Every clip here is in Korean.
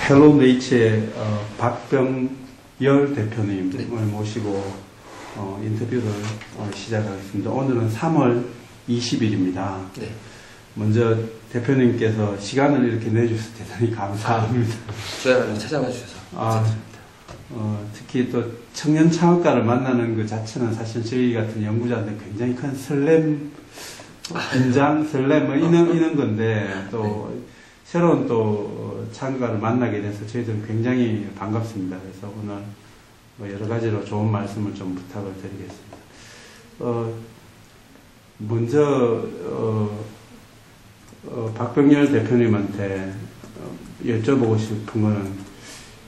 헬로네이츠의 박병열 대표님을 네. 모시고 인터뷰를 시작하겠습니다. 오늘은 3월 20일입니다. 네. 먼저 대표님께서 시간을 이렇게 내주셔서 대단히 감사합니다. 저야말로 찾아와 주셔서 감사드립니다. 특히 또 청년 창업가를 만나는 그 자체는 사실 저희 같은 연구자한테 굉장히 큰 설렘, 긴장, 설렘 뭐 이런 건데 또 네. 새로운 또 창업가를 만나게 돼서 저희들은 굉장히 반갑습니다. 그래서 오늘 뭐 여러 가지로 좋은 말씀을 좀 부탁을 드리겠습니다. 먼저 박병열 대표님한테 여쭤보고 싶은 거는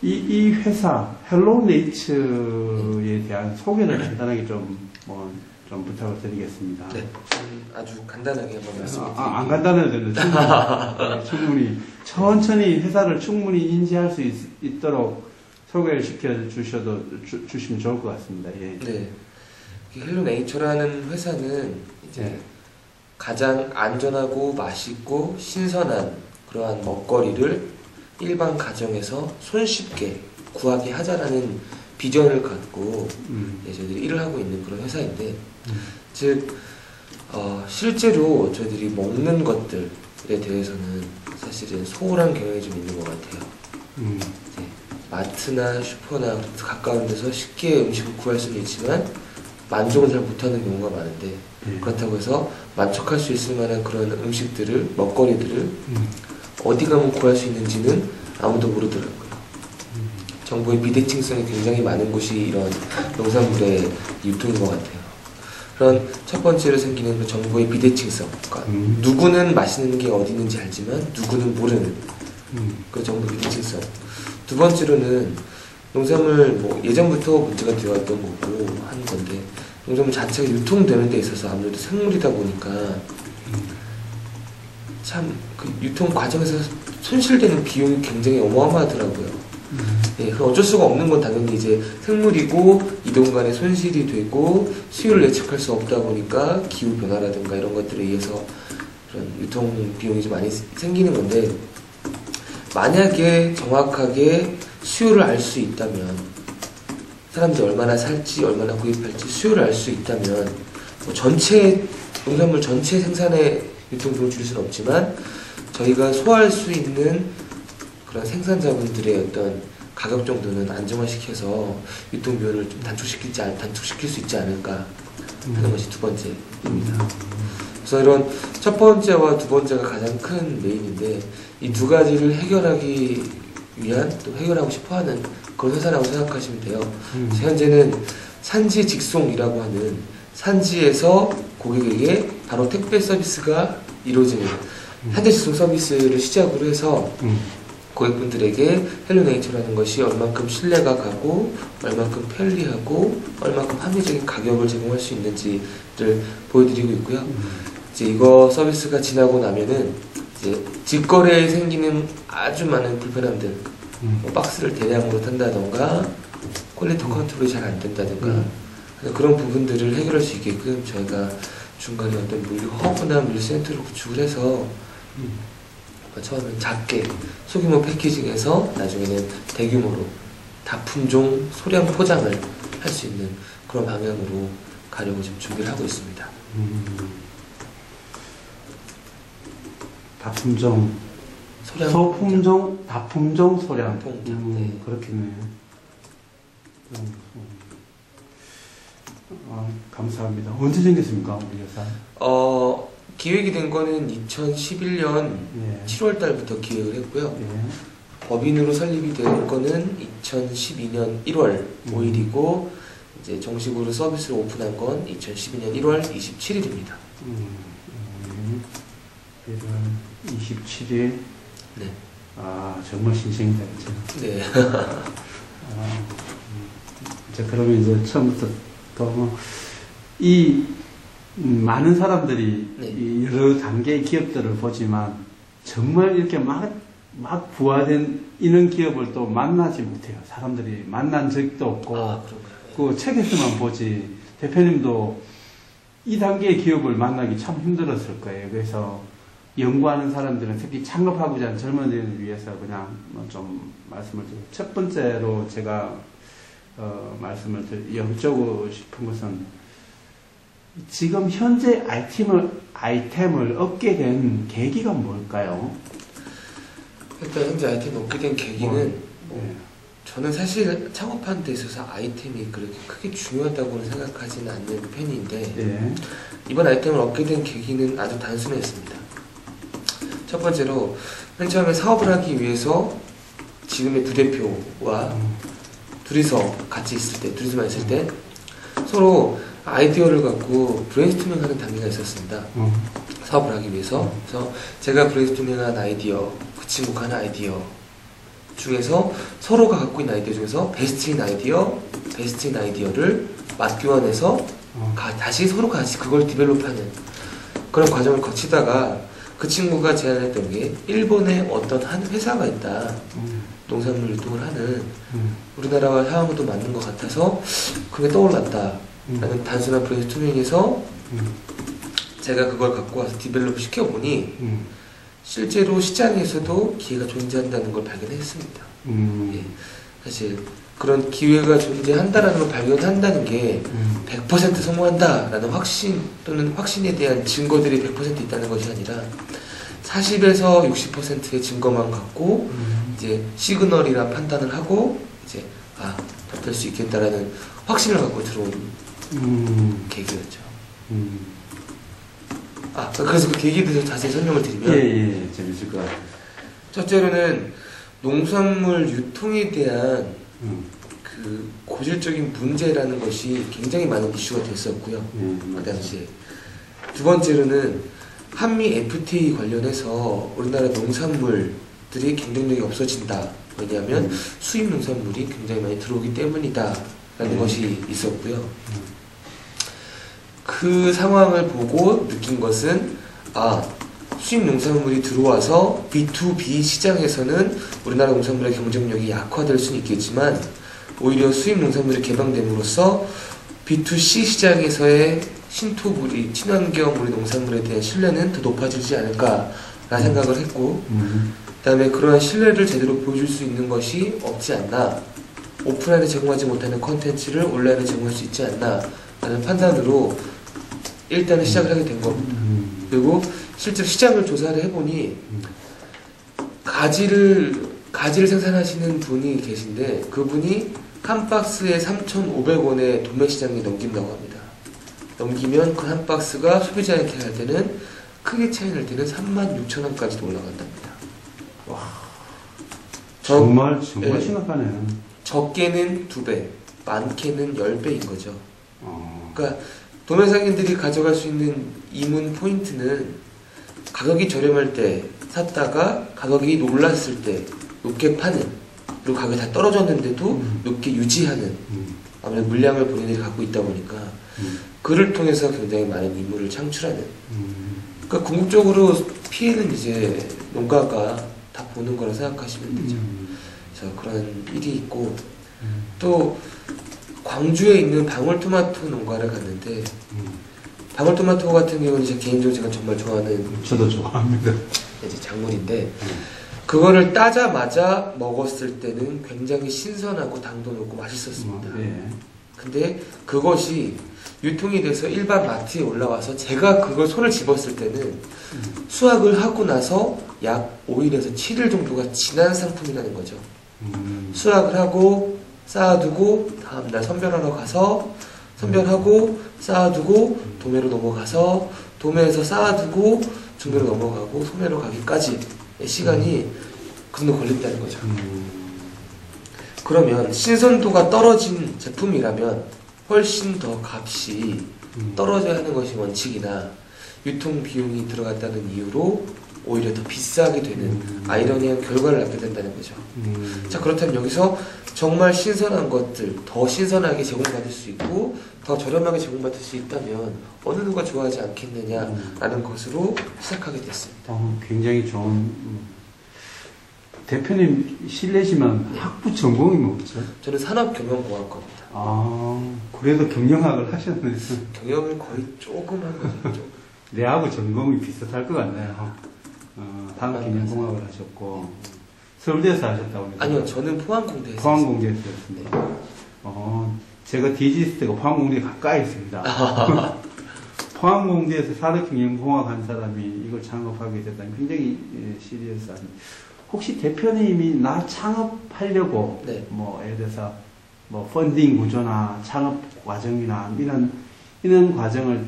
이 회사 헬로네이츠에 대한 소개를 간단하게 좀 부탁을 드리겠습니다. 네. 아주 간단하게 한번 말씀을 드릴게요. 안 간단해도 되는데 충분히 천천히 회사를 충분히 인지할 수 있도록 소개를 주시면 좋을 것 같습니다. 예. 네. 헬로네이처라는 회사는 이제 네. 가장 안전하고 맛있고 신선한 그러한 먹거리를 일반 가정에서 손쉽게 구하게 하자라는 비전을 갖고 저희들이 일을 하고 있는 그런 회사인데, 즉 실제로 저희들이 먹는 것들에 대해서는 사실은 소홀한 경향이 좀 있는 것 같아요. 이제 마트나 슈퍼나 가까운 데서 쉽게 음식을 구할 수는 있지만 만족을 잘 못하는 경우가 많은데, 그렇다고 해서 만족할 수 있을 만한 그런 음식들을, 먹거리들을 어디 가면 구할 수 있는지는 아무도 모르더라고요. 정보의 비대칭성이 굉장히 많은 곳이 이런 농산물의 유통인 것 같아요. 그런 첫 번째로 생기는 그 정보의 비대칭성. 그러니까 누구는 맛있는 게 어디 있는지 알지만 누구는 모르는 그 정보 비대칭성. 두 번째로는 농산물 예전부터 문제가 되어왔던 거고 하는 건데, 농산물 자체가 유통되는 데 있어서 아무래도 생물이다 보니까 참 그 유통 과정에서 손실되는 비용이 굉장히 어마어마하더라고요. 예, 그럼 어쩔 수가 없는 건 당연히 이제 생물이고 이동 간에 손실이 되고 수요를 예측할 수 없다 보니까 기후 변화라든가 이런 것들에 의해서 그런 유통 비용이 좀 많이 생기는 건데, 만약에 정확하게 수요를 알 수 있다면, 사람들이 얼마나 살지 얼마나 구입할지 수요를 알 수 있다면 전체 농산물 전체 생산에 유통 비용을 줄일 수는 없지만 저희가 소화할 수 있는 그런 생산 자본들의 어떤 가격 정도는 안정화시켜서 유통 비용을 좀 단축시킬 수 있지 않을까 하는 것이 두 번째입니다. 그래서 이런 첫 번째와 두 번째가 가장 큰 메인인데, 이 두 가지를 해결하기 위한, 또 해결하고 싶어하는 그런 회사라고 생각하시면 돼요. 현재는 산지 직송이라고 하는 산지에서 고객에게 바로 택배 서비스가 이루어지는 산지 직송 서비스를 시작으로 해서 고객분들에게 헬로네이처라는 것이 얼만큼 신뢰가 가고 얼만큼 편리하고 얼만큼 합리적인 가격을 제공할 수 있는지를 보여드리고 있고요. 이제 이거 서비스가 지나고 나면은 이제 직거래에 생기는 아주 많은 불편함들, 박스를 대량으로 탄다던가 퀄리티 컨트롤이 잘 안 된다던가 그런 부분들을 해결할 수 있게끔 저희가 중간에 어떤 물류 허브나 물류 센터를 구축을 해서 처음엔 작게 소규모 패키징해서 나중에는 대규모로 다품종 소량 포장을 할 수 있는 그런 방향으로 가려고 지금 준비를 하고 있습니다. 다품종, 소량 소품종, 다품종, 소량. 네. 그렇겠네요. 감사합니다. 언제 생겼습니까, 우리 회사? 기획이 된 거는 2011년 7월 달부터 기획을 했고요. 법인으로 설립이 된 거는 2012년 1월 5일이고, 이제 정식으로 서비스를 오픈한 건 2012년 1월 27일입니다. 1월 27일. 네. 정말 신생이다, 그죠? 네. 그러면 이제 처음부터 많은 사람들이 이 여러 단계의 기업들을 보지만 정말 이렇게 막 부화된 이런 기업을 또 만나지 못해요. 사람들이 만난 적도 없고, 그 책에서만 보지. 대표님도 이 단계의 기업을 만나기 참 힘들었을 거예요. 그래서 연구하는 사람들은 특히 창업하고자 하는 젊은이들을 위해서 그냥 좀 말씀을 드리고, 첫 번째로 제가 말씀을 여쭤보고 싶은 것은 지금 현재 아이템을 얻게 된 계기가 뭘까요? 일단 현재 아이템을 얻게 된 계기는 네. 저는 사실 창업하는 데 있어서 아이템이 그렇게 크게 중요하다고는 생각하지는 않는 편인데 네. 이번 아이템을 얻게 된 계기는 아주 단순했습니다. 첫 번째로 맨 처음에 사업을 하기 위해서 지금의 부대표와 둘이서 같이 있을 때, 둘이서만 있을 때 서로 아이디어를 갖고 브레인스토밍 하는 단계가 있었습니다. 사업을 하기 위해서. 그래서 제가 브레인스토밍한 아이디어, 그 친구가 하는 아이디어 중에서 서로가 갖고 있는 아이디어 중에서 베스트인 아이디어를 맞교환해서 다시 서로 같이 그걸 디벨롭하는 그런 과정을 거치다가 그 친구가 제안했던 게 일본에 어떤 한 회사가 있다. 농산물 유통을 하는 우리나라와 상황도 맞는 것 같아서 그게 떠올랐다. 라는 단순한 브레인스토밍에서 제가 그걸 갖고 와서 디벨롭 시켜보니 실제로 시장에서도 기회가 존재한다는 걸 발견했습니다. 예, 사실 그런 기회가 존재한다는 걸 발견한다는 게 100% 성공한다라는 확신 또는 확신에 대한 증거들이 100% 있다는 것이 아니라 40에서 60%의 증거만 갖고 이제 시그널이라 판단을 하고 이제 더 될 수 있겠다라는 확신을 갖고 들어온 계기였죠. 그래서 그 계기에 대해서 자세히 설명을 드리면 재밌을 것 같아요. 첫째로는 농산물 유통에 대한 그 고질적인 문제라는 것이 굉장히 많은 이슈가 됐었고요. 그 당시에. 두 번째로는 한미 FTA 관련해서 우리나라 농산물들이 경쟁력이 없어진다. 왜냐하면 수입 농산물이 굉장히 많이 들어오기 때문이다. 라는 것이 있었고요. 그 상황을 보고 느낀 것은 수입 농산물이 들어와서 B2B 시장에서는 우리나라 농산물의 경쟁력이 약화될 수는 있겠지만 오히려 수입 농산물이 개방됨으로써 B2C 시장에서의 신토부리, 친환경 우리 농산물에 대한 신뢰는 더 높아지지 않을까라는 생각을 했고 그 다음에 그러한 신뢰를 제대로 보여줄 수 있는 것이 없지 않나, 오프라인에 제공하지 못하는 컨텐츠를 온라인에 제공할 수 있지 않나 라는 판단으로 일단은 시작을 하게 된 겁니다. 그리고 실제로 시장을 조사를 해보니 가지를 생산하시는 분이 계신데 그분이 한 박스에 3,500원에 도매 시장에 넘긴다고 합니다. 넘기면 그 한 박스가 소비자한테 할 때는 크게 차이 날 때는 36,000원까지도 올라간답니다. 와, 정말 심각하네요. 적게는 2배, 많게는 10배인 거죠. 그러니까 도매상인들이 가져갈 수 있는 이문 포인트는 가격이 저렴할 때 샀다가 가격이 올랐을 때 높게 파는, 그리고 가격이 다 떨어졌는데도 높게 유지하는, 아무래도 물량을 본인들이 갖고 있다 보니까 그를 통해서 굉장히 많은 이문을 창출하는. 그러니까 궁극적으로 피해는 이제 농가가 다 보는 거라 생각하시면 되죠. 그래서 그런 일이 있고 또 광주에 있는 방울토마토 농가를 갔는데 방울토마토 같은 경우는 제 개인적으로 제가 정말 좋아하는, 저도 좋아합니다. 이제 작물인데 그거를 따자마자 먹었을 때는 굉장히 신선하고 당도 높고 맛있었습니다. 근데 그것이 유통이 돼서 일반 마트에 올라와서 제가 그걸 손을 집었을 때는 수확을 하고 나서 약 5일에서 7일 정도가 지난 상품이라는 거죠. 수확을 하고 쌓아두고 다음날 선별하러 가서 선별하고 쌓아두고 도매로 넘어가서 도매에서 쌓아두고 중매로 넘어가고 소매로 가기까지의 시간이 그 정도 걸린다는 거죠. 그러면 신선도가 떨어진 제품이라면 훨씬 더 값이 떨어져야 하는 것이 원칙이나 유통 비용이 들어갔다는 이유로 오히려 더 비싸게 되는 아이러니한 결과를 낳게 된다는 거죠. 자, 그렇다면 여기서 정말 신선한 것들, 더 신선하게 제공받을 수 있고 더 저렴하게 제공받을 수 있다면 어느 누가 좋아하지 않겠느냐라는 것으로 시작하게 됐습니다. 굉장히 좋은. 대표님 실례지만 학부 전공이 뭐죠? 저는 산업경영공학과입니다. 그래도 경영학을 하셨네요. 경영을 거의 조금 한 거죠. 내하고 전공이 비슷할 것 같네요. 한국기념공학을 하셨고 서울대에서 하셨다고 하니까 아니요, 저는 포항공대에서 포항공대에서 했습니다. 제가 디지스 때가 포항공대에 가까이 있습니다. 포항공대에서 산업경영공학 한 사람이 이걸 창업하게 됐다니 굉장히 시리어스한. 혹시 대표님이 나 창업하려고 네. 뭐 예를 들어서 뭐 펀딩 구조나 창업 과정이나 이런 과정을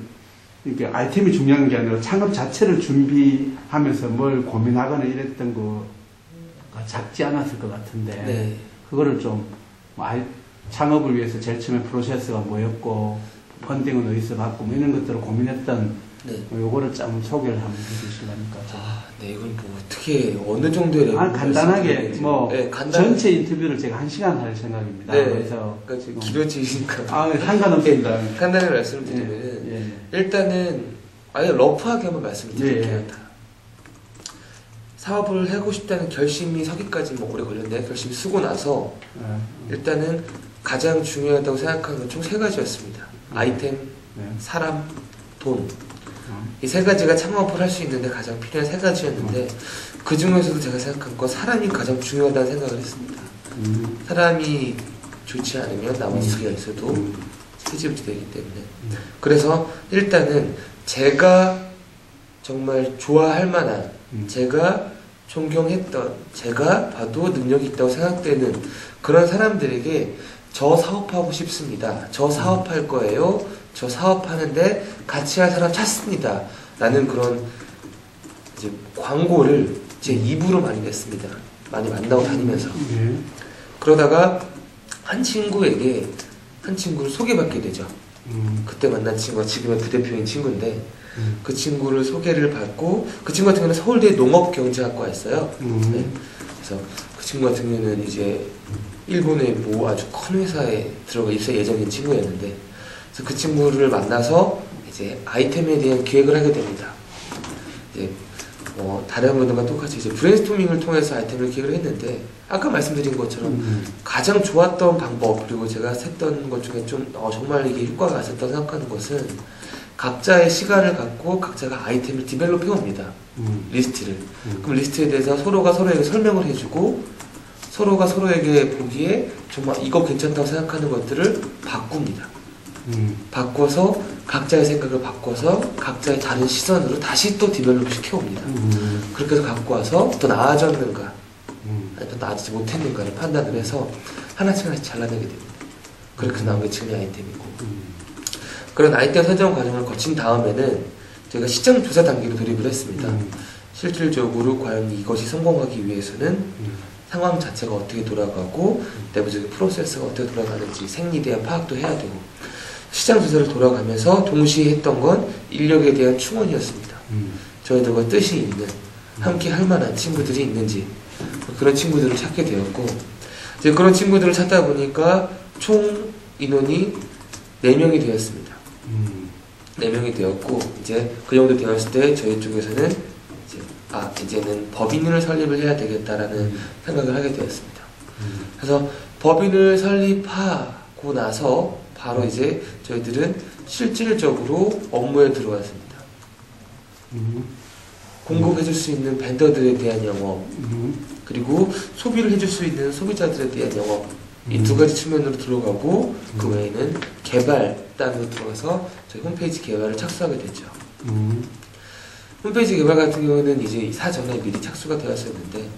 이렇게 아이템이 중요한 게 아니라 창업 자체를 준비하면서 뭘 고민하거나 이랬던 거가 작지 않았을 것 같은데 네. 그거를 좀 창업을 위해서 제일 처음에 프로세스가 뭐였고 펀딩은 어디서 받고 뭐 이런 것들을 고민했던 네. 요거를 좀 소개를 한번 해주시려니까. 네, 이건 뭐 어떻게 어느 정도의 레벨로 간단하게 뭐 네, 전체 인터뷰를 제가 1시간 할 생각입니다. 네. 그래서 그러니까 길어지니까 상관없습니다. 간단하게 말씀드리면 일단은 아예 러프하게 한번 말씀을 드릴게요. 사업을 하고 싶다는 결심이 서기까지 뭐 오래 걸렸는데 결심이 쓰고 나서 일단은 가장 중요하다고 생각하는 건 총 3가지였습니다. 아이템, 사람, 돈. 이 3가지가 창업을 할 수 있는데 가장 필요한 3가지였는데 그 중에서도 제가 생각한 건 사람이 가장 중요하다는 생각을 했습니다. 사람이 좋지 않으면 나머지 2개가 있어도 흐지부지 되기 때문에 그래서 일단은 제가 정말 좋아할 만한 제가 존경했던 제가 봐도 능력이 있다고 생각되는 그런 사람들에게 저 사업하고 싶습니다. 저 사업할 거예요. 저 사업하는데 같이 할 사람 찾습니다. 라는 그런 이제 광고를 제 입으로 많이 냈습니다. 많이 만나고 다니면서. 그러다가 한 친구를 소개받게 되죠. 그때 만난 친구가 지금의 부대표인 친구인데 그 친구를 소개를 받고 그 친구 같은 경우는 서울대 농업경제학과였어요. 네. 그래서 그 친구 같은 경우는 이제 일본의 뭐 아주 큰 회사에 들어가 입사 예정인 친구였는데 그래서 그 친구를 만나서 이제 아이템에 대한 기획을 하게 됩니다. 이제 다른 분들과 똑같이 이제 브레인스토밍을 통해서 아이템을 기획을 했는데 아까 말씀드린 것처럼 가장 좋았던 방법 그리고 제가 했던 것 중에 좀 정말 이게 효과가 있었다고 생각하는 것은 각자의 시간을 갖고 각자가 아이템을 디벨롭 해옵니다. 리스트를. 그럼 리스트에 대해서 서로가 서로에게 설명을 해주고 서로가 서로에게 보기에 정말 이거 괜찮다고 생각하는 것들을 바꿉니다. 바꿔서 각자의 생각을 바꿔서 각자의 다른 시선으로 다시 또 디벨롭 시켜옵니다. 그렇게 해서 갖고 와서 더 나아졌는가 아니면 더 나아지지 못했는가를 판단을 해서 하나씩 잘라내게 됩니다. 그렇게 나온 게 지금의 아이템이고 그런 아이템 선정 과정을 거친 다음에는 저희가 시장 조사 단계로 돌입을 했습니다. 실질적으로 과연 이것이 성공하기 위해서는 상황 자체가 어떻게 돌아가고 내부적인 프로세스가 어떻게 돌아가는지 생리에 대한 파악도 해야 되고 시장 조사를 돌아가면서 동시에 했던 건 인력에 대한 충원이었습니다. 저희들과 뜻이 있는 함께 할 만한 친구들이 있는지 그런 친구들을 찾게 되었고 이제 그런 친구들을 찾다 보니까 총 인원이 4명이 되었습니다. 4명이 되었고 이제 그 정도 되었을 때 저희 쪽에서는 이제는 법인을 설립을 해야 되겠다라는 생각을 하게 되었습니다. 그래서 법인을 설립하고 나서 바로 이제 저희들은 실질적으로 업무에 들어왔습니다. 공급해줄 수 있는 벤더들에 대한 영업 그리고 소비를 해줄 수 있는 소비자들에 대한 영업 이 2가지 측면으로 들어가고 그 외에는 개발 단으로 들어가서 저희 홈페이지 개발을 착수하게 됐죠. 홈페이지 개발 같은 경우는 이제 사전에 미리 착수가 되었었는데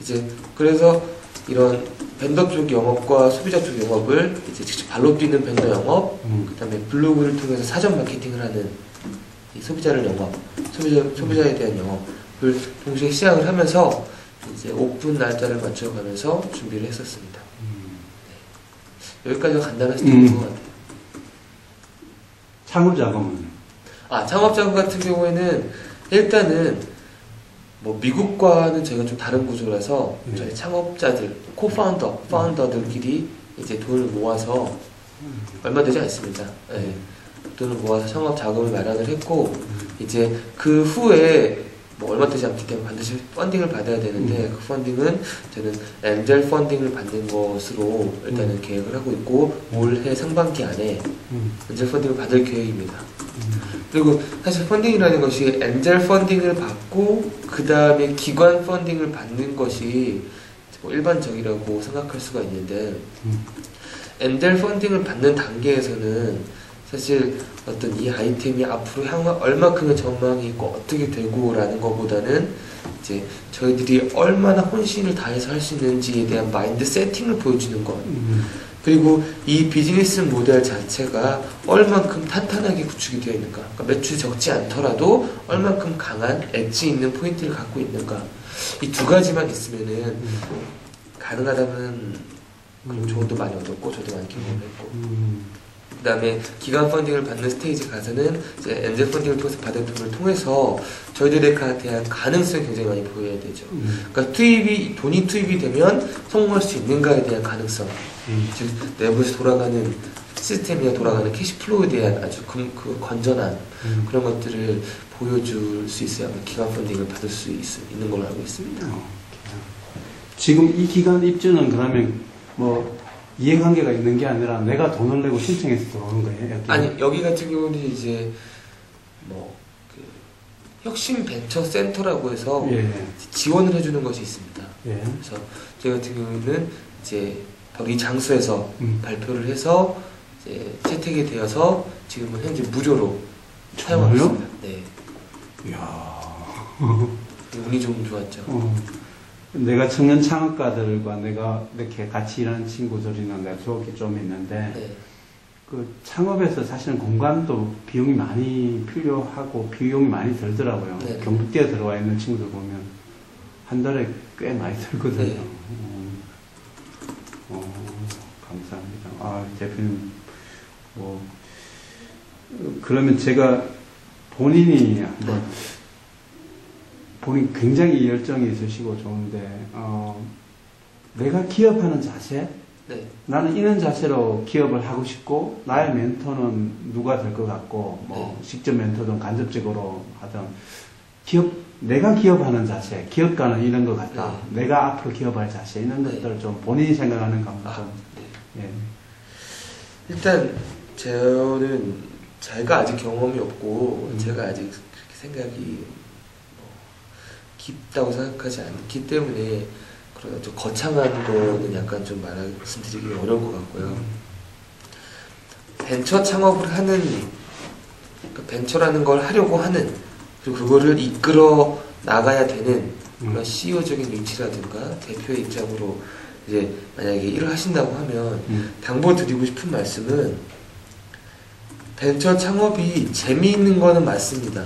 이제 그래서 이런 벤더 쪽 영업과 소비자 쪽 영업을 이제 직접 발로 뛰는 벤더 영업, 그다음에 블로그를 통해서 사전 마케팅을 하는 이 소비자를 영업, 소비자에 대한 영업을 동시에 시작을 하면서 이제 오픈 날짜를 맞춰가면서 준비를 했었습니다. 네. 여기까지가 간단한 스토리인 것 같아요. 창업 작업은? 창업 작업 같은 경우에는 일단은 뭐 미국과는 저희가 좀 다른 구조라서 저희 창업자들, 파운더들끼리 이제 돈을 모아서 얼마 되지 않습니다. 네. 돈을 모아서 창업 자금을 마련을 했고 이제 그 후에 뭐 얼마 되지 않기 때문에 반드시 펀딩을 받아야 되는데 그 펀딩은 저는 엔젤 펀딩을 받는 것으로 일단은 계획을 하고 있고 올해 상반기 안에 엔젤 펀딩을 받을 계획입니다. 그리고 사실 펀딩이라는 것이 엔젤 펀딩을 받고 그 다음에 기관 펀딩을 받는 것이 뭐 일반적이라고 생각할 수가 있는데 엔젤 펀딩을 받는 단계에서는 사실 어떤 이 아이템이 앞으로 향후 얼마큼의 전망이 있고 어떻게 되고라는 것보다는 이제 저희들이 얼마나 혼신을 다해서 할 수 있는지에 대한 마인드 세팅을 보여주는 것. 그리고 이 비즈니스 모델 자체가 얼만큼 탄탄하게 구축이 되어 있는가. 그러니까 매출이 적지 않더라도 얼만큼 강한 엣지 있는 포인트를 갖고 있는가. 이 두 가지만 있으면은 가능하다면 그런 조언도 많이 얻었고 저도 많이 경험했고. 그 다음에 기관 펀딩을 받는 스테이지 가서는 이제 엔젤 펀딩을 통해서 받은 돈을 통해서 저희들에 대한 가능성이 굉장히 많이 보여야 되죠. 그러니까 돈이 투입이 되면 성공할 수 있는가에 대한 가능성, 즉 내부에서 돌아가는 시스템이나 돌아가는 캐시플로우에 대한 아주 건전한 그런 것들을 보여줄 수 있어야 기관 펀딩을 받을 수 있는 걸로 알고 있습니다. 지금 이 기관 입주는 그러면 뭐 이해관계가 있는 게 아니라 내가 돈을 내고 신청해서 들어오는 거예요? 여기? 아니, 여기 같은 경우는 이제 뭐 혁신 벤처 센터라고 해서 지원을 해주는 것이 있습니다. 그래서 저희 같은 경우는 이제 바로 이 장소에서 발표를 해서 이제 채택이 되어서 지금은 현재 무료로 사용하고 있습니다. 네. 이야. 운이 좀 좋았죠. 내가 청년 창업가들과 내가 이렇게 같이 일하는 친구들이나 네트워크가 좀 있는데, 그 창업에서 사실은 공간도 비용이 많이 필요하고 비용이 많이 들더라고요. 경북대에 들어와 있는 친구들 보면 한 달에 꽤 많이 들거든요. 감사합니다. 아, 대표님, 그러면 제가 본인이 한번 본인 굉장히 열정이 있으시고 좋은데, 내가 기업하는 자세? 나는 이런 자세로 기업을 하고 싶고, 나의 멘토는 누가 될 것 같고, 직접 멘토든 간접적으로 하든, 내가 기업하는 자세, 기업가는 이런 것 같다. 내가 앞으로 기업할 자세, 이런 것들을 좀 본인이 생각하는 감정. 일단, 저는 제가 아직 경험이 없고, 제가 아직 그렇게 생각이 깊다고 생각하지 않기 때문에 그런 좀 거창한 거는 약간 좀 말씀드리기 어려울 것 같고요. 벤처 창업을 하는, 그러니까 벤처라는 걸 하려고 하는, 그리고 그거를 이끌어 나가야 되는 그런 CEO적인 위치라든가 대표의 입장으로 이제 만약에 일을 하신다고 하면 당부드리고 싶은 말씀은 벤처 창업이 재미있는 거는 맞습니다.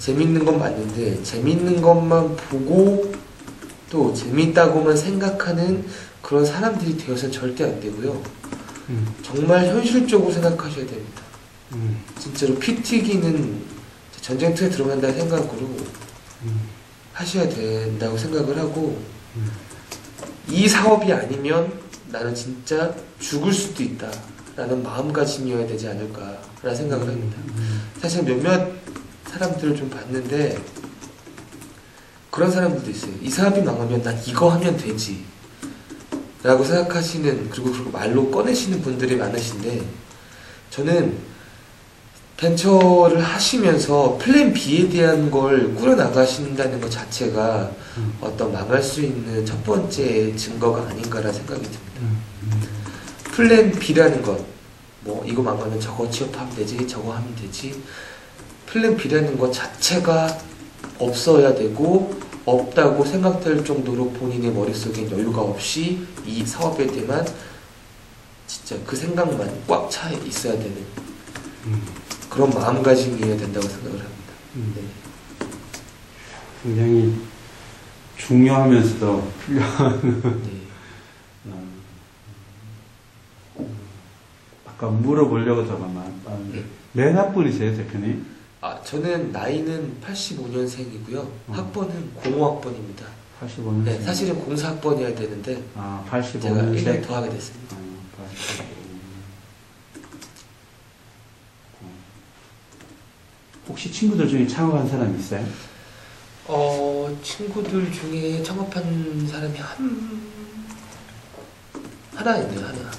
재밌는 건 맞는데 재밌는 것만 보고 또 재밌다고만 생각하는 그런 사람들이 되어서는 절대 안 되고요. 정말 현실적으로 생각하셔야 됩니다. 진짜로 피 튀기는 전쟁터에 들어간다는 생각으로 하셔야 된다고 생각을 하고 이 사업이 아니면 나는 진짜 죽을 수도 있다 라는 마음가짐이어야 되지 않을까라는 생각을 합니다. 사실 몇몇 사람들을 좀 봤는데 그런 사람들도 있어요. 이 사업이 망하면 난 이거 하면 되지 라고 생각하시는, 그리고 말로 꺼내시는 분들이 많으신데, 저는 벤처를 하시면서 플랜 B에 대한 걸 꾸려나가신다는 것 자체가 어떤 망할 수 있는 첫 번째 증거가 아닌가라는 생각이 듭니다. 플랜 B라는 것, 뭐 이거 망하면 저거 취업하면 되지, 저거 하면 되지, 플랜 B라는 것 자체가 없어야 되고 없다고 생각될 정도로 본인의 머릿속에 여유가 없이 이 사업에 대한 진짜 그 생각만 꽉 차 있어야 되는 그런 마음가짐이어야 된다고 생각을 합니다. 굉장히 중요하면서도 필요한 아까 물어보려고 잠깐만 몇 학번이세요, 대표님? 저는 나이는 85년생이고요. 학번은 05학번입니다. 85년생. 네, 사실은 04학번이어야 되는데 85년생. 제가 1년 더 하게 됐습니다. 혹시 친구들 중에 창업한 사람 있어요? 친구들 중에 창업한 사람이 하나 있네요, 하나.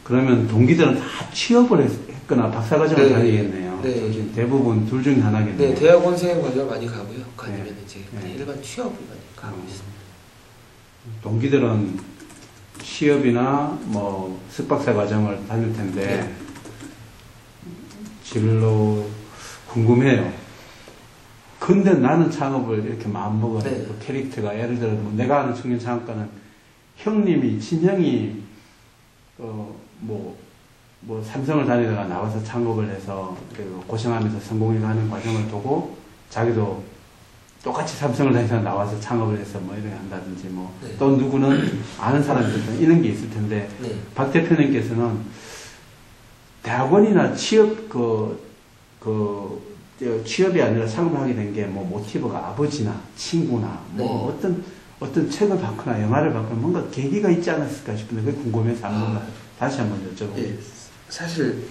그러면 동기들은 다 취업을 있거나 박사과정을 네. 다니겠네요. 네. 대부분 둘 중에 하나겠네요. 네, 대학원생 과정을 많이 가고요. 아니면 네. 이제 네. 일반 취업을 많이 가고 있습니다. 동기들은 취업이나 뭐 석박사 과정을 다닐 텐데 네. 진로 궁금해요. 근데 나는 창업을 이렇게 마음먹은 네. 그 캐릭터가 예를 들어 뭐 내가 아는 청년 창업가는 형님이 친형이 뭐 삼성을 다니다가 나와서 창업을 해서 그리고 고생하면서 성공해가는 과정을 보고 자기도 똑같이 삼성을 다니다가 나와서 창업을 해서 뭐 이렇게 한다든지 뭐 또 네. 누구는 아는 사람들은 이런 게 있을 텐데 네. 박 대표님께서는 대학원이나 취업 취업이 아니라 창업을 하게 된 게 뭐 모티브가 아버지나 친구나 뭐 어떤 책을 봤거나 영화를 봤거나 뭔가 계기가 있지 않았을까 싶은데 그게 궁금해서 한번 다시 한번 여쭤보고. 예, 사실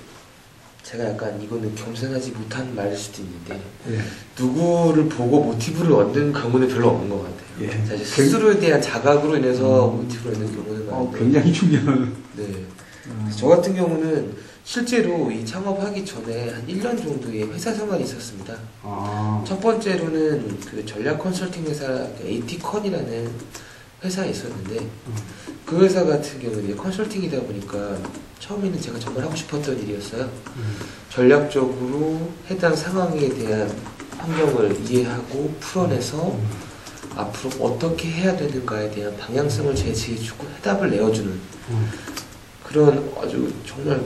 제가 약간 이거는 겸손하지 못한 말일 수도 있는데 예. 누구를 보고 모티브를 얻는 경우는 별로 없는 것 같아요. 예. 사실 스스로에 대한 자각으로 인해서 모티브를 얻는 경우는 많은데 굉장히 중요한. 네. 저 같은 경우는 실제로 이 창업하기 전에 한 1년 정도의 회사 생활이 있었습니다. 첫 번째로는 그 전략 컨설팅 회사 AT컨이라는 회사에 있었는데 그 회사 같은 경우는 컨설팅이다 보니까 처음에는 제가 정말 하고 싶었던 일이었어요. 전략적으로 해당 상황에 대한 환경을 이해하고 풀어내서 앞으로 어떻게 해야 되는가에 대한 방향성을 제시해주고 해답을 내어주는 그런 아주 정말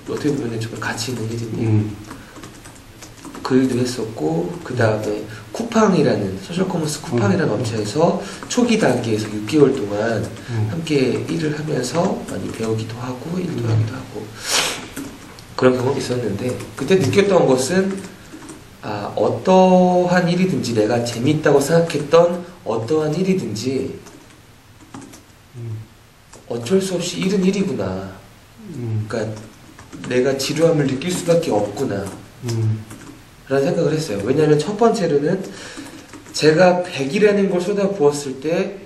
어떻게 보면 정말 가치 있는 일인데 그 일도 했었고 그 다음에 쿠팡이라는 소셜커머스 쿠팡이라는 업체에서 초기 단계에서 6개월 동안 함께 일을 하면서 많이 배우기도 하고 일도 하기도 하고 그런 경험이 있었는데 그때 느꼈던 것은 어떠한 일이든지 내가 재밌다고 생각했던 어떠한 일이든지 어쩔 수 없이 일은 일이구나. 그러니까 내가 지루함을 느낄 수밖에 없구나 라는 생각을 했어요. 왜냐하면 첫 번째로는 제가 100이라는 걸 쏟아부었을 때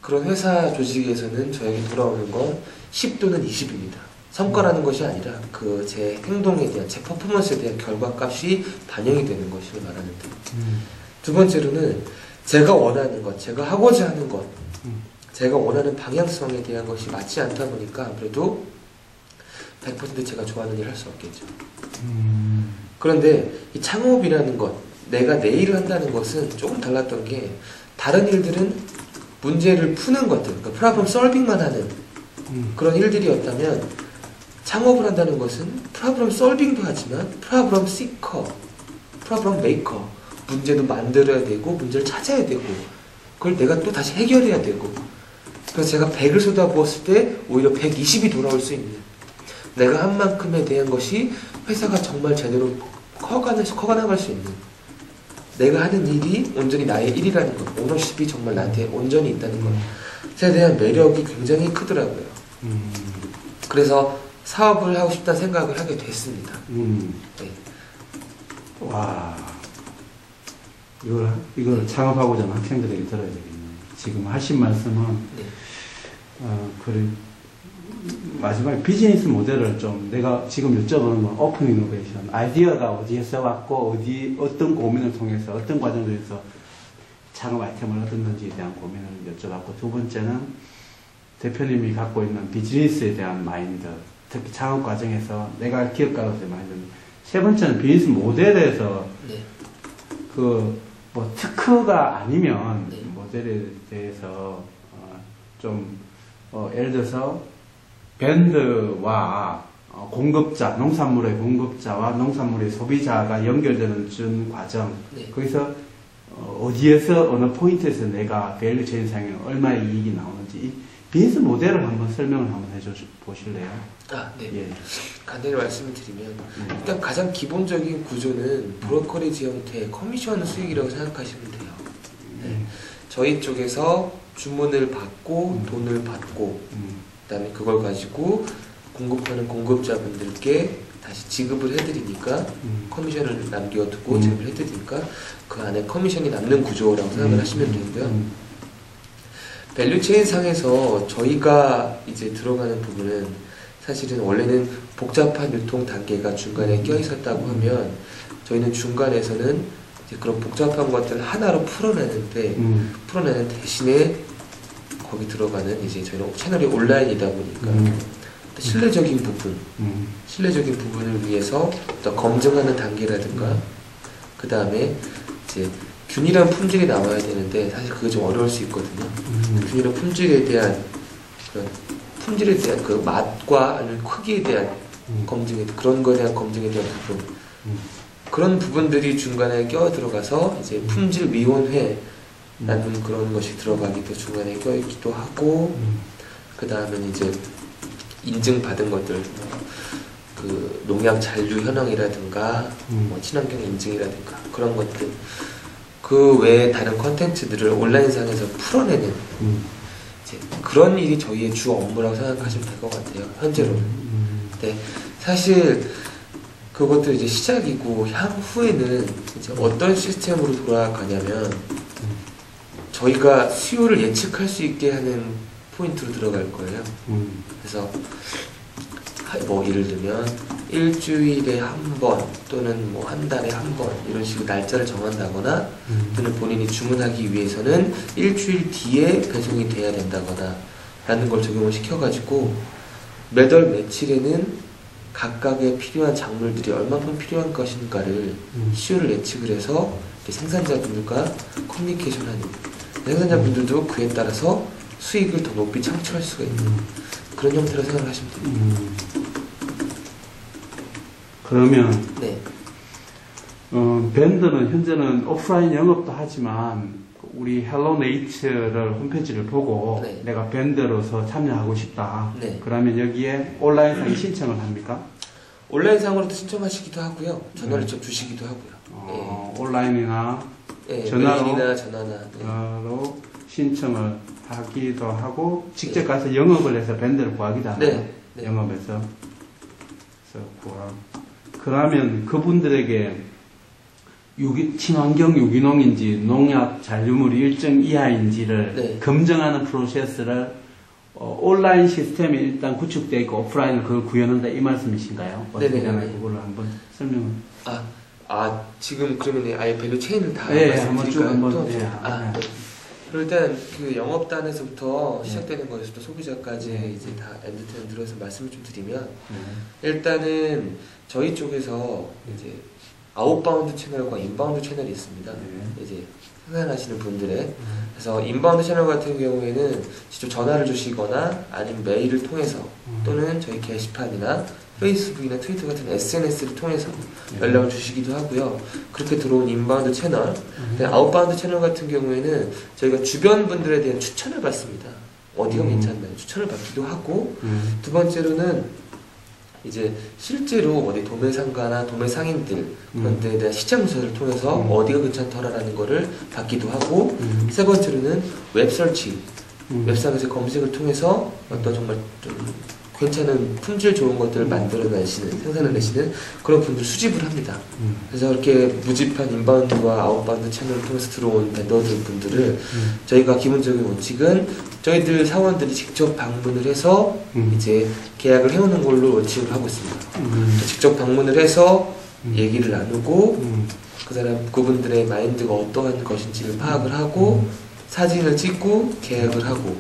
그런 회사 조직에서는 저에게 돌아오는 건 10 또는 20입니다. 성과라는 것이 아니라 그 제 행동에 대한 제 퍼포먼스에 대한 결과값이 반영이 되는 것을 말하는데 두 번째로는 제가 원하는 것, 제가 하고자 하는 것 제가 원하는 방향성에 대한 것이 맞지 않다 보니까 아무래도 100% 제가 좋아하는 일을 할 수 없겠죠. 그런데 이 창업이라는 것, 내가 내 일을 한다는 것은 조금 달랐던 게 다른 일들은 문제를 푸는 것들, 그러니까 프로블럼 솔빙만 하는 그런 일들이었다면 창업을 한다는 것은 프로블럼 솔빙도 하지만 프로블럼 시커, 프로블럼 메이커 문제도 만들어야 되고 문제를 찾아야 되고 그걸 내가 또 다시 해결해야 되고 그래서 제가 100을 쏟아부었을 때 오히려 120이 돌아올 수 있는 내가 한 만큼에 대한 것이 회사가 정말 제대로 커가나갈 수 있는 내가 하는 일이 온전히 나의 일이라는 것 오너십이 정말 나한테 온전히 있다는 것에 대한 매력이 굉장히 크더라고요. 그래서 사업을 하고 싶다는 생각을 하게 됐습니다. 네. 와, 이걸 창업하고자 하는 학생들에게 들어야 되겠네요. 지금 하신 말씀은 네. 마지막에 비즈니스 모델을 좀 내가 지금 여쭤보는 건 오픈 이노베이션 아이디어가 어디에서 왔고 어떤 고민을 통해서 어떤 과정을 통해서 창업 아이템을 얻었는지에 대한 고민을 여쭤봤고 두 번째는 대표님이 갖고 있는 비즈니스에 대한 마인드 특히 창업 과정에서 내가 기업가로서의 마인드 세 번째는 비즈니스 모델에서 네. 뭐 특허가 아니면 네. 모델에 대해서 예를 들어서 밴드와 공급자, 농산물의 공급자와 농산물의 소비자가 연결되는 준 과정 네. 거기서 어디에서 어느 포인트에서 내가 밸류 체인상에 얼마의 이익이 나오는지 이 비즈니스 모델을 한번 설명을 한번 해줘 보실래요? 네. 예. 간단히 말씀을 드리면 일단 가장 기본적인 구조는 브로커리지 형태의 커미션 수익이라고 생각하시면 돼요. 네. 저희 쪽에서 주문을 받고 돈을 받고 그다음에 그걸 가지고 공급하는 공급자분들께 다시 지급을 해드리니까 커미션을 남겨두고 지급을 해드리니까 그 안에 커미션이 남는 구조라고 생각을 하시면 되고요. 밸류체인 상에서 저희가 이제 들어가는 부분은 사실은 원래는 복잡한 유통 단계가 중간에 껴 있었다고 하면 저희는 중간에서는 이제 그런 복잡한 것들을 하나로 풀어내는데 풀어내는 대신에 거기 들어가는 이제 저희는 채널이 온라인이다 보니까 실내적인 부분, 실내적인 부분을 위해서 어떤 검증하는 단계라든가 그 다음에 이제 균일한 품질이 나와야 되는데 사실 그게 좀 어려울 수 있거든요. 균일한 품질에 대한 그런 품질에 대한 그 맛과 아니면 크기에 대한 검증에 그런 거에 대한 검증에 대한 부분 그런 부분들이 중간에 껴 들어가서 이제 품질 위원회라는 그런 것이 들어가기도 중간에 껴 있기도 하고 그 다음에 이제 인증받은 것들 그 농약 잔류 현황이라든가 뭐 친환경 인증이라든가 그런 것들 그 외에 다른 컨텐츠들을 온라인상에서 풀어내는 이제 그런 일이 저희의 주 업무라고 생각하시면 될 것 같아요. 현재로는. 근데 사실 그것도 이제 시작이고 향후에는 이제 어떤 시스템으로 돌아가냐면 저희가 수요를 예측할 수 있게 하는 포인트로 들어갈 거예요. 그래서 뭐 예를 들면 일주일에 한 번 또는 뭐 한 달에 한 번 이런 식으로 날짜를 정한다거나 또는 본인이 주문하기 위해서는 일주일 뒤에 배송이 돼야 된다거나 라는 걸 적용을 시켜가지고 매달 며칠에는 각각의 필요한 작물들이 얼마큼 필요한 것인가를 수요를 예측을 해서 생산자분들과 커뮤니케이션하는 생산자분들도 그에 따라서 수익을 더 높이 창출할 수가 있는 그런 형태로 생각하시면 됩니다. 그러면 네. 밴드는 현재는 오프라인 영업도 하지만 우리 헬로네이처를 홈페이지를 보고 네. 내가 밴드로서 참여하고 싶다. 네. 그러면 여기에 온라인상에 신청을 합니까? 온라인상으로도 신청하시기도 하고요. 전화를 좀 주시기도 하고요. 온라인이나 네, 전화로, 메일이나 전화나 네. 전화로 신청을 하기도 하고 직접 가서 영업을 해서 밴드를 구하기도 하고 네. 네. 영업에서 그래서 구하고 그러면 그분들에게 친환경 유기농인지 농약 잔류물이 일정 이하인지를 네. 검증하는 프로세스를 온라인 시스템이 일단 구축되어 있고 오프라인을 그걸 구현한다 이 말씀이신가요? 어떻게 되나요? 그걸로 한번 설명을. 지금 그러면 아예 밸류 체인을 다 한번 쭉 한번. 네. 일단 그 영업단에서부터 시작되는 것부터 소비자까지 이제 다 엔드투엔드로서 말씀을 좀 드리면 일단은 저희 쪽에서 이제 아웃바운드 채널과 인바운드 채널이 있습니다. 이제 생산하시는 분들의 그래서 인바운드 채널 같은 경우에는 직접 전화를 주시거나 아니면 메일을 통해서 또는 저희 게시판이나 페이스북이나 트위터 같은 SNS를 통해서 연락을 주시기도 하고요. 그렇게 들어온 인바운드 채널, 아웃바운드 채널 같은 경우에는 저희가 주변 분들에 대한 추천을 받습니다. 어디가 괜찮나요? 추천을 받기도 하고 두 번째로는 이제 실제로 어디 도매상가나 도매상인들 그런 데에 대한 시장 조사를 통해서 어디가 괜찮더라라는 거를 받기도 하고 세 번째로는 웹서치, 웹상에서 검색을 통해서 어떤 정말 좀 괜찮은 품질 좋은 것들을 만들어내시는 생산해내시는 그런 분들 수집을 합니다. 그래서 이렇게 무집한 인바운드와 아웃바운드 채널을 통해서 들어온 벤더들 분들을 저희가 기본적인 원칙은 저희들 사원들이 직접 방문을 해서 이제 계약을 해오는 걸로 원칙을 하고 있습니다. 직접 방문을 해서 얘기를 나누고 그분들의 마인드가 어떠한 것인지를 파악을 하고 사진을 찍고 계약을 하고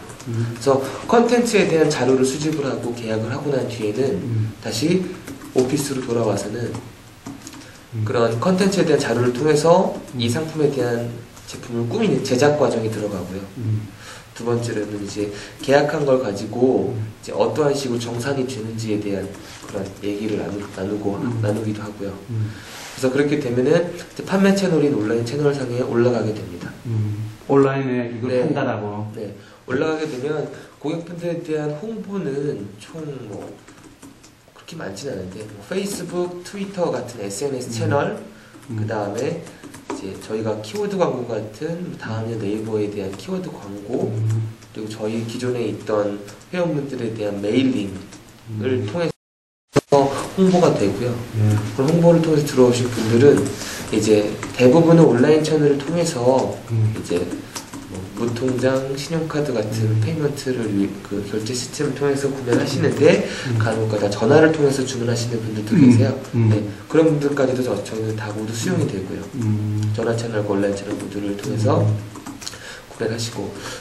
그래서 컨텐츠에 대한 자료를 수집을 하고 계약을 하고 난 뒤에는 다시 오피스로 돌아와서는 그런 컨텐츠에 대한 자료를 통해서 이 상품에 대한 제품을 꾸미는 제작 과정이 들어가고요. 두 번째로는 이제 계약한 걸 가지고 이제 어떠한 식으로 정산이 되는지에 대한 그런 얘기를 나누기도 하고요. 그래서 그렇게 되면은 이제 판매 채널인 온라인 채널 상에 올라가게 됩니다. 온라인에 이걸 네. 판다라고. 네. 올라가게 되면 고객분들에 대한 홍보는 총 뭐 그렇게 많지는 않은데 뭐 페이스북, 트위터 같은 SNS 채널 그 다음에 이제 저희가 키워드 광고 같은 다음에 네이버에 대한 키워드 광고 그리고 저희 기존에 있던 회원분들에 대한 메일링을 통해서 홍보가 되고요. 그런 홍보를 통해서 들어오신 분들은 이제 대부분은 온라인 채널을 통해서 이제 뭐 무통장, 신용카드 같은 페이먼트를 그 결제 시스템을 통해서 구매하시는데 간혹가다 전화를 통해서 주문하시는 분들도 계세요. 네, 그런 분들까지도 저희는 다 모두 수용이 되고요. 전화 채널과 온라인 채널 모두를 통해서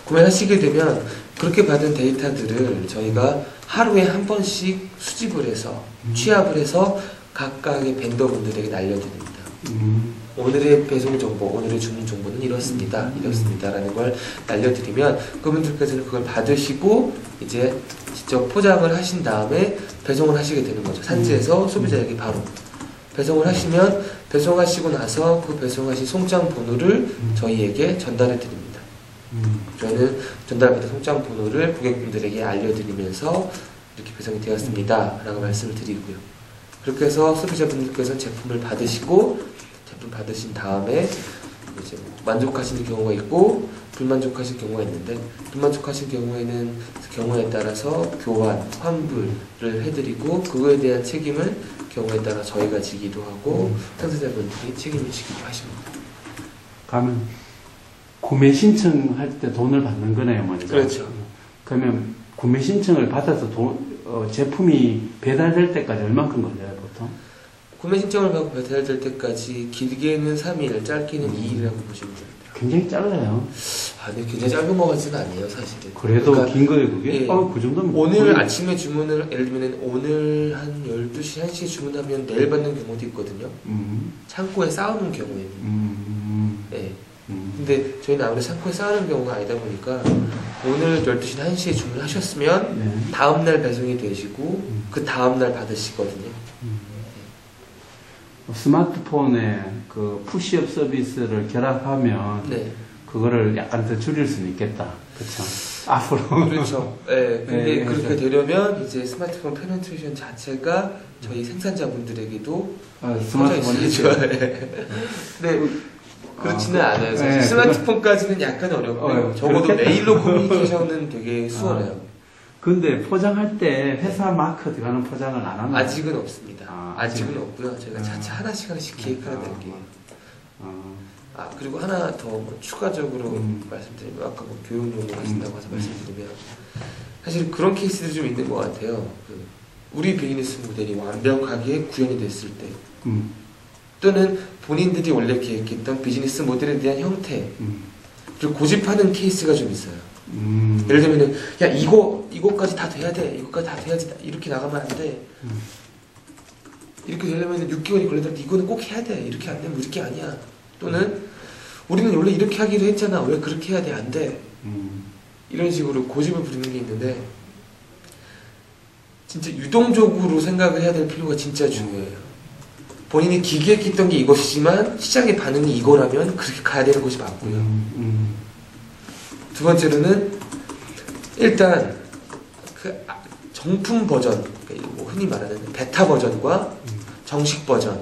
구매하시게 되면 그렇게 받은 데이터들을 저희가 하루에 한 번씩 수집을 해서 취합을 해서 각각의 벤더분들에게 날려드립니다. 오늘의 배송 정보, 오늘의 주문 정보는 이렇습니다. 라는 걸 날려드리면 그분들께서는 그걸 받으시고 이제 직접 포장을 하신 다음에 배송을 하시게 되는 거죠. 산지에서 소비자에게 바로 배송을 하시면 배송하시고 나서 그 배송하신 송장 번호를 저희에게 전달해 드립니다. 저희는 전달받은 송장 번호를 고객분들에게 알려드리면서 이렇게 배송이 되었습니다 라고 말씀을 드리고요. 그렇게 해서 소비자분들께서는 제품을 받으시고 제품 받으신 다음에 이제 만족하시는 경우가 있고 불만족하신 경우가 있는데 불만족하신 경우에 따라서 교환, 환불을 해드리고 그거에 대한 책임을 경우에 따라 저희가 지기도 하고 상세자분들이 책임을 지기도 하십니다. 가면 구매 신청할 때 돈을 받는 거네요, 먼저. 그렇죠. 그러면 구매 신청을 받아서 제품이 배달될 때까지 얼마큼 걸려요, 보통? 구매 신청을 받고 배달될 때까지 길게는 3일, 짧게는 2일이라고 보시면 됩니다. 굉장히 짧아요. 네, 굉장히 짧은 것 같지는 않아요, 사실은. 그래도 그러니까, 긴 거예요, 그게? 예, 그 정도면. 오늘 거의... 아침에 주문을, 예를 들면 오늘 한 12시, 1시에 주문하면 내일 받는 경우도 있거든요. 창고에 쌓아놓은 경우에는. 네. 근데 저희는 아무래도 창고에 쌓아놓은 경우가 아니다 보니까 오늘 12시나 1시에 주문하셨으면 네. 다음날 배송이 되시고 그 다음날 받으시거든요. 스마트폰에 그 푸시업 서비스를 결합하면 네. 그거를 약간 더 줄일 수는 있겠다. 그렇죠. 앞으로. 그렇죠. 네. 근데 네, 그렇게 그렇죠. 되려면 이제 스마트폰 페네트레이션 자체가 저희 생산자분들에게도 스마트폰 있으시죠. 네. 그렇지는 않아요. 사실. 네, 스마트폰까지는 약간 어렵고요. 적어도 그렇겠다. 메일로 커뮤니케이션은 되게 수월해요. 근데 포장할 때 회사 마크 들어가는 포장을 안 하나요? 아직은 없습니다. 아직은 없고요. 저희가 자체 하나씩 기획하는 게. 그리고 하나 더 추가적으로 말씀드리면 아까 교육 용어 하신다고 해서 말씀드리면 사실 그런 케이스들이 좀 있는 것 같아요. 우리 비즈니스 모델이 완벽하게 구현이 됐을 때 또는 본인들이 원래 계획했던 비즈니스 모델에 대한 형태 를 고집하는 케이스가 좀 있어요. 예를 들면은 야 이거까지 다 돼야 돼, 이거까지 다 돼야지 이렇게 나가면 안 돼. 이렇게 되려면 6개월이 걸리더라도 이거는 꼭 해야 돼. 이렇게 안 되면 우리 게 아니야. 또는 우리는 원래 이렇게 하기로 했잖아. 왜 그렇게 해야 돼? 안 돼. 이런 식으로 고집을 부리는 게 있는데 진짜 유동적으로 생각을 해야 될 필요가 진짜 중요해요. 본인이 기계했던 게 이것이지만 시장의 반응이 이거라면 그렇게 가야 되는 것이 맞고요. 두 번째로는 일단 그 정품 버전, 뭐 흔히 말하는 베타 버전과 정식 버전을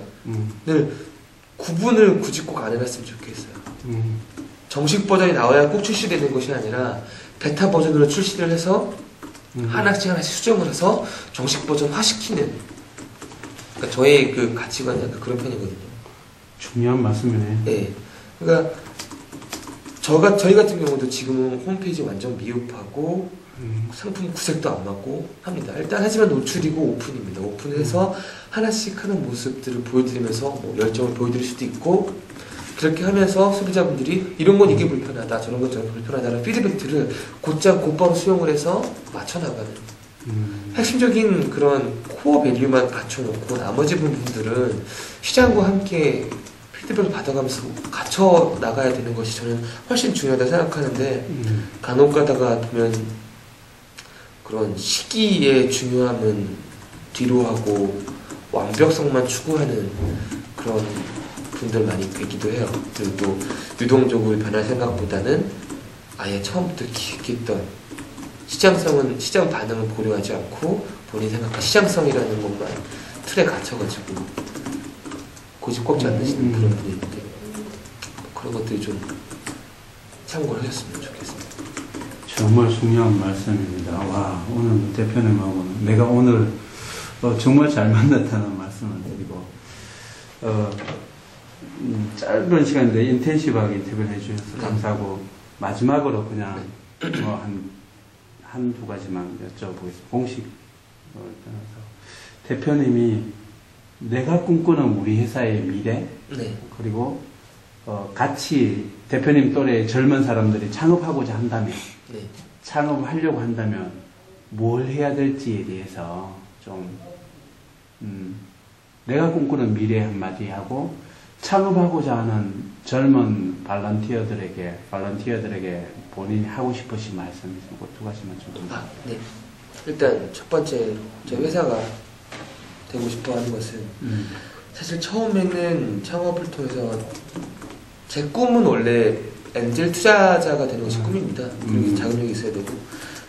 구분을 굳이 꼭 안 해놨으면 좋겠어요. 정식 버전이 나와야 꼭 출시되는 것이 아니라 베타 버전으로 출시를 해서 하나씩 수정을 해서 정식 버전화 시키는, 그러니까 저의 그 가치관이 약간 그런 편이거든요. 중요한 말씀이네. 네. 그러니까 저희 같은 경우도 지금은 홈페이지 완전 미흡하고 상품 구색도 안 맞고 합니다. 일단 하지만 노출이고 오픈입니다. 오픈해서 하나씩 하는 모습들을 보여드리면서 뭐 열정을 보여드릴 수도 있고, 그렇게 하면서 소비자분들이 이런 건 이게 불편하다, 저런 건 저런 불편하다는 피드백들을 곧장 곧바로 수용을 해서 맞춰나가는 핵심적인 그런 코어 밸류만 갖춰놓고 나머지 부분들은 시장과 함께 피드백을 받아가면서 갖춰 나가야 되는 것이 저는 훨씬 중요하다 생각하는데, 간혹 가다가 보면 그런 시기의 중요함은 뒤로 하고 완벽성만 추구하는 그런 분들 많이 뵈기도 해요. 그리고 또 유동적으로 변할 생각보다는 아예 처음부터 기획했던 시장 반응을 고려하지 않고 본인 생각한 시장성이라는 것만 틀에 갇혀가지고 고집 꺾지 않으시는 그런 분이 있는데, 그런 것들이 좀 참고를 하셨으면 좋겠습니다. 정말 중요한 말씀입니다. 와, 오늘 대표님하고는 내가 오늘 정말 잘 만났다는 말씀을 드리고, 짧은 시간인데 인텐시브하게 인터뷰를 해주셔서 감사하고, 마지막으로 그냥 뭐 한두 가지만 여쭤보겠습니다. 공식 떠나서 대표님이 내가 꿈꾸는 우리 회사의 미래 네. 그리고 같이 대표님 또래 젊은 사람들이 창업하고자 한다면 네. 창업하려고 한다면 뭘 해야 될지에 대해서 좀 내가 꿈꾸는 미래 한마디 하고 창업하고자 하는 젊은 발런티어들에게 본인이 하고 싶으신 말씀 있고 두 가지만 좀 부탁드립니다. 네. 일단 첫 번째 제 회사가 되고 싶어 하는 것은 사실 처음에는 창업을 통해서 제 꿈은 원래 엔젤 투자자가 되는 것이 꿈입니다. 그리고 자금력이 있어야 되고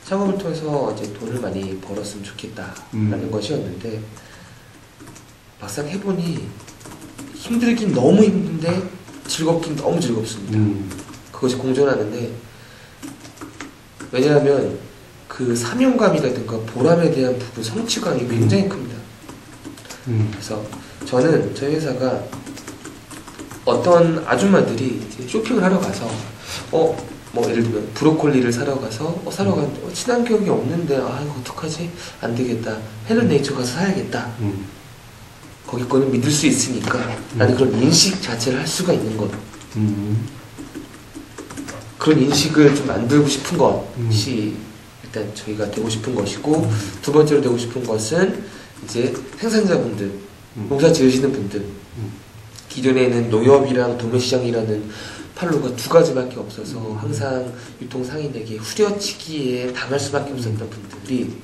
창업을 통해서 이제 돈을 많이 벌었으면 좋겠다라는 것이었는데 막상 해보니 힘들긴 너무 힘든데 즐겁긴 너무 즐겁습니다. 그것이 공존하는데 왜냐하면 그 사명감이라든가 보람에 대한 부분 성취감이 굉장히 큽니다. 그래서 저는 저희 회사가 어떤 아줌마들이 이제 쇼핑을 하러 가서 뭐 예를 들면 브로콜리를 사러 가서 사러 갔는데 친환경이 없는데 이거 어떡하지? 안 되겠다. 헬로네이처 가서 사야겠다. 거기 거는 믿을 수 있으니까 나는 그런 인식 자체를 할 수가 있는 것. 그런 인식을 좀 만들고 싶은 것이 일단 저희가 되고 싶은 것이고 두 번째로 되고 싶은 것은 이제 생산자분들, 농사 지으시는 분들 기존에는 농협이랑 도매시장이라는 판로가 두 가지밖에 없어서 항상 유통상인에게 후려치기에 당할 수밖에 없었던 분들이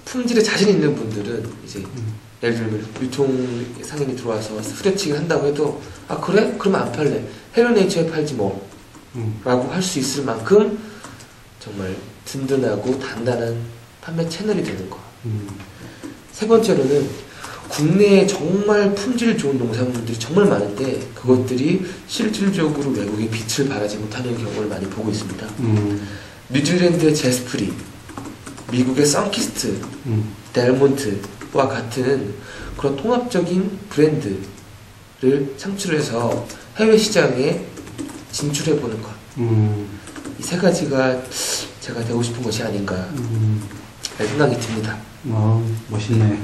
품질에 자신 있는 분들은 이제 예를 들면 유통상인이 들어와서 후려치기를 한다고 해도 아 그래? 그러면 안 팔래. 헬로네이처에 팔지 뭐 라고 할 수 있을 만큼 정말 든든하고 단단한 판매 채널이 되는 거. 세 번째로는 국내에 정말 품질 좋은 농산물들이 정말 많은데 그것들이 실질적으로 외국에 빛을 발하지 못하는 경우를 많이 보고 있습니다. 뉴질랜드의 제스프리, 미국의 선키스트, 델몬트와 같은 그런 통합적인 브랜드를 창출해서 해외 시장에 진출해보는 것. 이 세 가지가 제가 되고 싶은 것이 아닌가 생각이 듭니다. 멋있네요.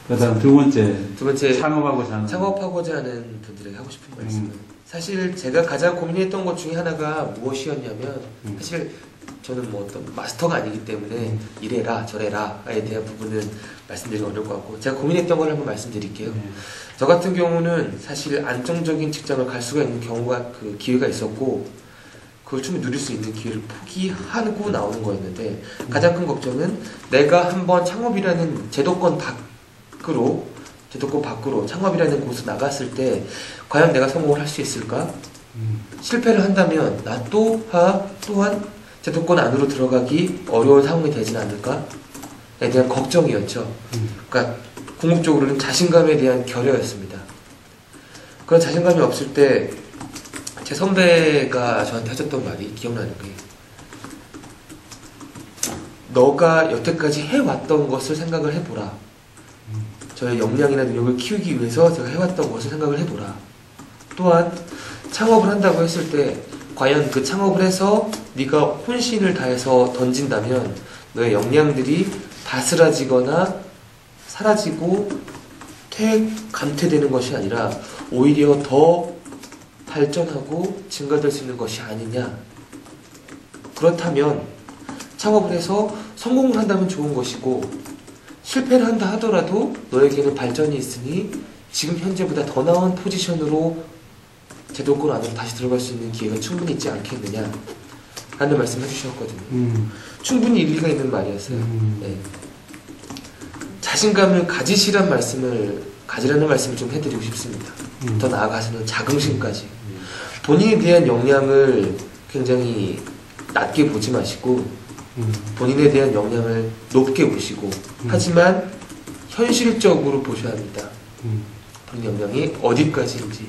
그다음 두 번째 창업하고자 하는 분들에게 하고 싶은 말씀은 사실 제가 가장 고민했던 것 중에 하나가 무엇이었냐면 사실 저는 뭐 어떤 마스터가 아니기 때문에 이래라 저래라에 대한 부분은 말씀드리기 어려울 것 같고 제가 고민했던 걸 한번 말씀드릴게요. 저 같은 경우는 사실 안정적인 직장을 갈 수가 있는 경우가 그 기회가 있었고 그걸 충분히 누릴 수 있는 기회를 포기하고 나오는 거였는데 가장 큰 걱정은 내가 한번 창업이라는 제도권 밖으로 창업이라는 곳으로 나갔을 때 과연 내가 성공을 할 수 있을까? 실패를 한다면 나 또한 제도권 안으로 들어가기 어려운 상황이 되진 않을까에 대한 걱정이었죠. 그러니까 궁극적으로는 자신감에 대한 결여였습니다. 그런 자신감이 없을 때 제 선배가 저한테 하셨던 말이 기억나는 게 너가 여태까지 해왔던 것을 생각을 해보라. 저의 역량이나 능력을 키우기 위해서 제가 해왔던 것을 생각을 해보라. 또한 창업을 한다고 했을 때 과연 그 창업을 해서 네가 혼신을 다해서 던진다면 너의 역량들이 다스라지거나 사라지고 감퇴되는 것이 아니라 오히려 더 발전하고 증가될 수 있는 것이 아니냐. 그렇다면 창업을 해서 성공을 한다면 좋은 것이고 실패를 한다 하더라도 너에게는 발전이 있으니 지금 현재보다 더 나은 포지션으로 제도권 안으로 다시 들어갈 수 있는 기회가 충분히 있지 않겠느냐 라는 말씀 해주셨거든요. 충분히 일리가 있는 말이었어요. 네. 자신감을 가지라는 말씀을 좀 해드리고 싶습니다. 더 나아가서는 자긍심까지. 본인에 대한 역량을 굉장히 낮게 보지 마시고 본인에 대한 역량을 높게 보시고 하지만 현실적으로 보셔야 합니다. 본인 역량이 어디까지인지를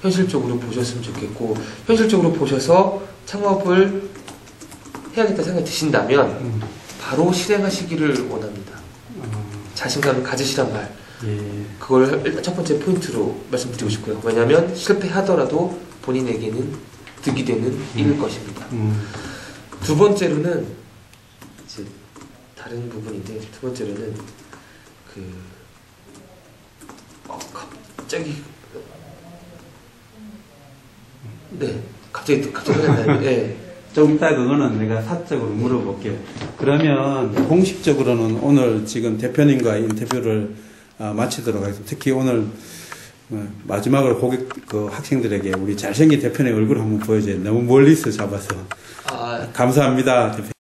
현실적으로 보셨으면 좋겠고 현실적으로 보셔서 창업을 해야겠다 생각이 드신다면 바로 실행하시기를 원합니다. 자신감을 가지시란 말. 그걸 일단 첫 번째 포인트로 말씀드리고 싶고요. 왜냐하면 실패하더라도 본인에게는 득이 되는 일일 것입니다. 두 번째로는 이제 다른 부분인데 두 번째로는 갑자기 생각나요. 네. 좀 이따 그거는 내가 사적으로 물어볼게요. 그러면 공식적으로는 오늘 지금 대표님과 인터뷰를 마치도록 하겠습니다. 특히 오늘 마지막으로 학생들에게 우리 잘생긴 대표님 얼굴 한번 보여줘요. 너무 멀리서 잡아서. 감사합니다, 대표님.